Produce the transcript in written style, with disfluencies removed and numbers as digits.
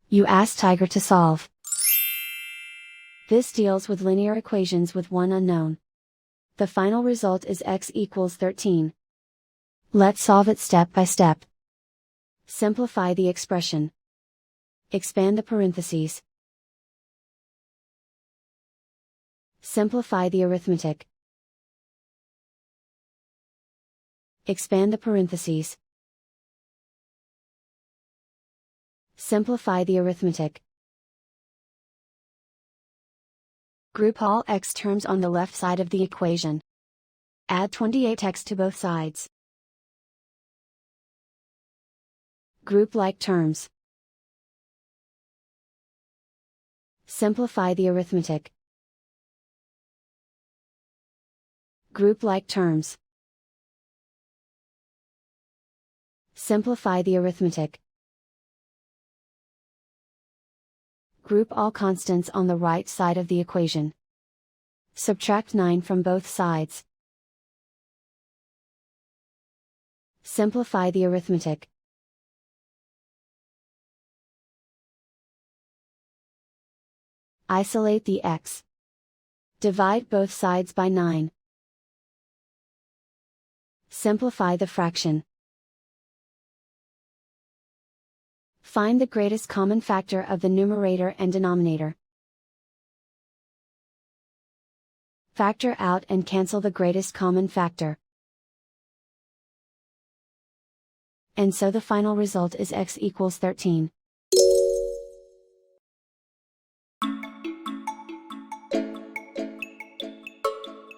You ask Tiger to solve. This deals with linear equations with one unknown. The final result is x equals 13. Let's solve it step by step. Simplify the expression. Expand the parentheses. Simplify the arithmetic. Expand the parentheses. Simplify the arithmetic. Group all x terms on the left side of the equation. Add 28x to both sides. Group like terms. Simplify the arithmetic. Group like terms. Simplify the arithmetic. Group all constants on the right side of the equation. Subtract 9 from both sides. Simplify the arithmetic. Isolate the x. Divide both sides by 9. Simplify the fraction. Find the greatest common factor of the numerator and denominator. Factor out and cancel the greatest common factor. And so the final result is x equals 13.